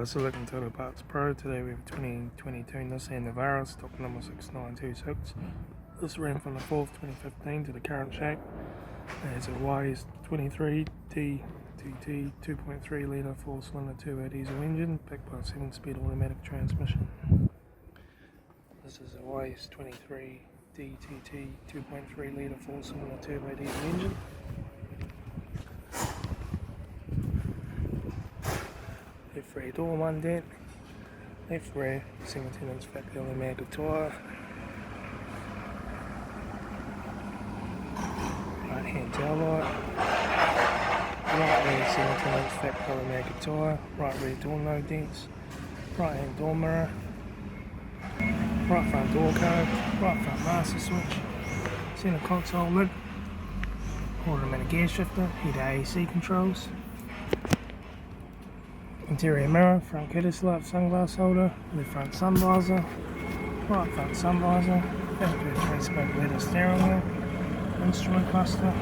guys, so looking to the Parts Pro. Today we have 2022 Nissan Navara, stock number 6926. This ran from the 4th 2015 to the current shape. It's a YS23 DTT 2.3 litre 4-cylinder turbo diesel engine backed by a 7-speed automatic transmission. This is a YS23 DTT 2.3 litre 4-cylinder turbo diesel engine. Left rear door 1 dent, left rear 17-inch factory automatic tyre, right hand taillight, right rear 17-inch factory automatic tyre, right rear door no dents, right hand door mirror, right front door code, right front master switch, centre console lid, automatic gear shifter, heater AC controls. Interior mirror, front kidder slot, sunglass holder, left front sun visor, right front sun visor, factory 3-spoke leather steering wheel, instrument cluster,